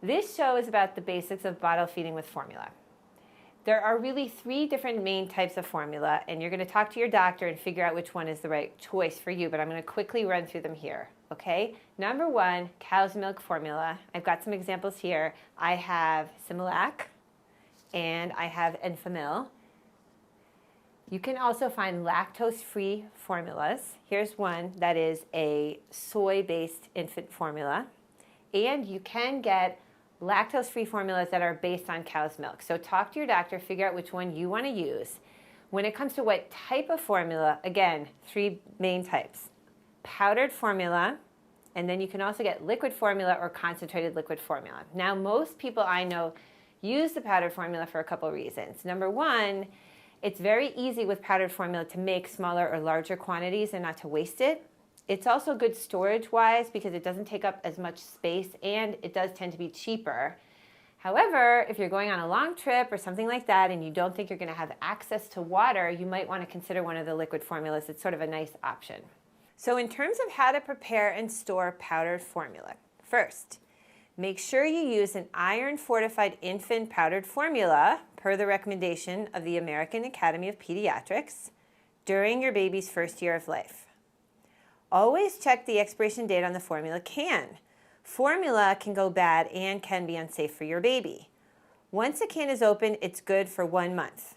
This show is about the basics of bottle feeding with formula. There are really 3 different main types of formula, and you're going to talk to your doctor and figure out which one is the right choice for you, but I'm going to quickly run through them here, okay? Number 1, cow's milk formula. I've got some examples here. I have Similac, and I have Enfamil. You can also find lactose-free formulas. Here's one that is a soy-based infant formula, and you can get lactose-free formulas that are based on cow's milk. So talk to your doctor, figure out which one you want to use. When it comes to what type of formula, again, 3 main types. Powdered formula, and then you can also get liquid formula or concentrated liquid formula. Now, most people I know use the powdered formula for a couple reasons. Number 1, it's very easy with powdered formula to make smaller or larger quantities and not to waste it. It's also good storage-wise because it doesn't take up as much space and it does tend to be cheaper. However, if you're going on a long trip or something like that and you don't think you're going to have access to water, you might want to consider one of the liquid formulas. It's sort of a nice option. So in terms of how to prepare and store powdered formula, first, make sure you use an iron-fortified infant powdered formula per the recommendation of the American Academy of Pediatrics during your baby's first year of life. Always check the expiration date on the formula can. Formula can go bad and can be unsafe for your baby. Once a can is open, it's good for 1 month.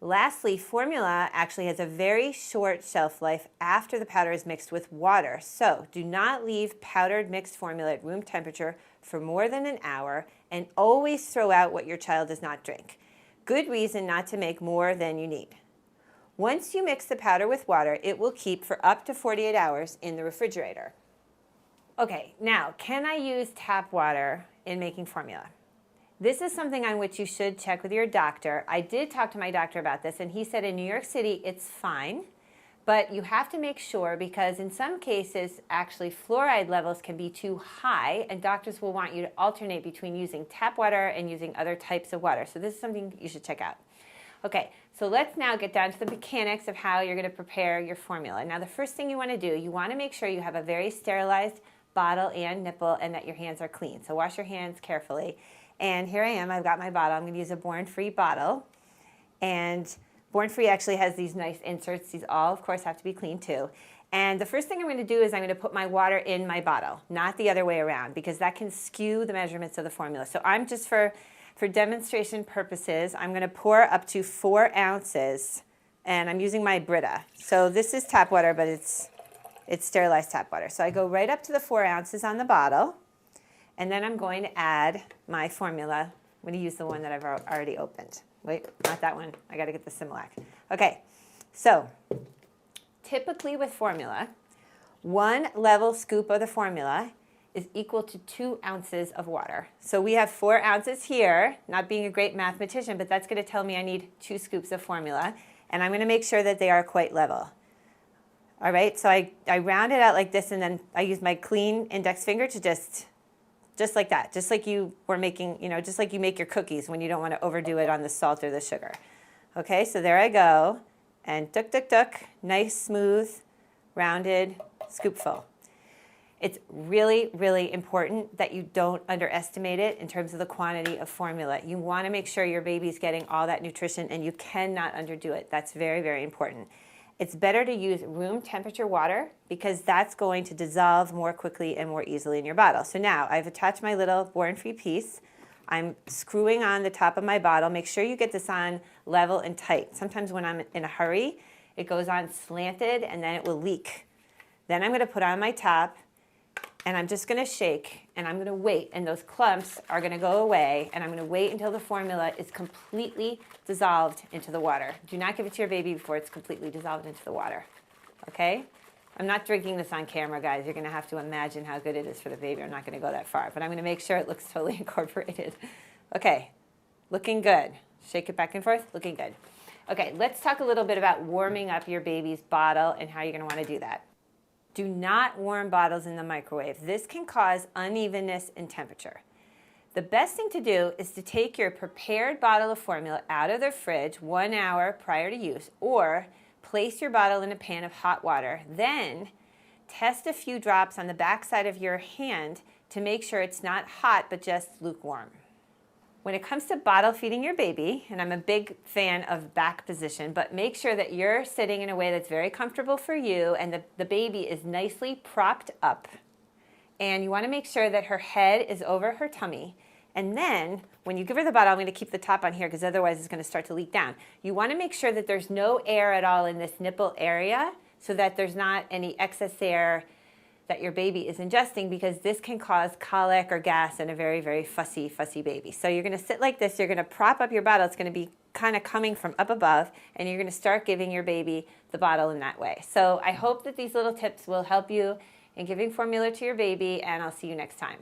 Lastly, formula actually has a very short shelf life after the powder is mixed with water. So do not leave powdered mixed formula at room temperature for more than an hour, and always throw out what your child does not drink. Good reason not to make more than you need. Once you mix the powder with water, it will keep for up to 48 hours in the refrigerator. Okay, now, can I use tap water in making formula? This is something on which you should check with your doctor. I did talk to my doctor about this, and he said in New York City it's fine, but you have to make sure because in some cases, actually, fluoride levels can be too high, and doctors will want you to alternate between using tap water and using other types of water. So this is something you should check out. Okay, so let's now get down to the mechanics of how you're going to prepare your formula. Now, the first thing you want to do, you want to make sure you have a very sterilized bottle and nipple and that your hands are clean. So wash your hands carefully. And here I am. I've got my bottle. I'm going to use a Born-Free bottle. And Born-Free actually has these nice inserts. These all, of course, have to be clean too. And the first thing I'm going to do is I'm going to put my water in my bottle, not the other way around, because that can skew the measurements of the formula. So I'm just for demonstration purposes, I'm going to pour up to 4 ounces, and I'm using my Brita. So this is tap water, but it's sterilized tap water. So I go right up to the 4 ounces on the bottle, and then I'm going to add my formula. I'm going to use the one that I've already opened. Wait, not that one. I got to get the Similac. Okay, so typically with formula, 1 level scoop of the formula is equal to 2 ounces of water. So we have 4 ounces here, not being a great mathematician, but that's going to tell me I need 2 scoops of formula, and I'm going to make sure that they are quite level. All right, so I round it out like this, and then I use my clean index finger to just like that, just like you were making, just like you make your cookies when you don't want to overdo it on the salt or the sugar. Okay, so there I go, and duck, nice, smooth, rounded scoopful. It's really, really important that you don't underestimate it in terms of the quantity of formula. You want to make sure your baby's getting all that nutrition, and you cannot underdo it. That's very, very important. It's better to use room temperature water because that's going to dissolve more quickly and more easily in your bottle. So now I've attached my little Born-Free piece. I'm screwing on the top of my bottle. Make sure you get this on level and tight. Sometimes when I'm in a hurry, it goes on slanted and then it will leak. Then I'm going to put on my top, and I'm just going to shake, and I'm going to wait, and those clumps are going to go away, and I'm going to wait until the formula is completely dissolved into the water. Do not give it to your baby before it's completely dissolved into the water, okay? I'm not drinking this on camera, guys. You're going to have to imagine how good it is for the baby. I'm not going to go that far, but I'm going to make sure it looks totally incorporated. Okay, looking good. Shake it back and forth, looking good. Okay, let's talk a little bit about warming up your baby's bottle and how you're going to want to do that. Do not warm bottles in the microwave. This can cause unevenness in temperature. The best thing to do is to take your prepared bottle of formula out of the fridge 1 hour prior to use, or place your bottle in a pan of hot water. Then test a few drops on the back side of your hand to make sure it's not hot but just lukewarm. When it comes to bottle feeding your baby, and I'm a big fan of back position, but make sure that you're sitting in a way that's very comfortable for you and the baby is nicely propped up. And you want to make sure that her head is over her tummy. And then when you give her the bottle, I'm going to keep the top on here because otherwise it's going to start to leak down. You want to make sure that there's no air at all in this nipple area so that there's not any excess air that your baby is ingesting, because this can cause colic or gas in a very, very fussy baby. So you're going to sit like this. You're going to prop up your bottle. It's going to be kind of coming from up above, and you're going to start giving your baby the bottle in that way. So I hope that these little tips will help you in giving formula to your baby, and I'll see you next time.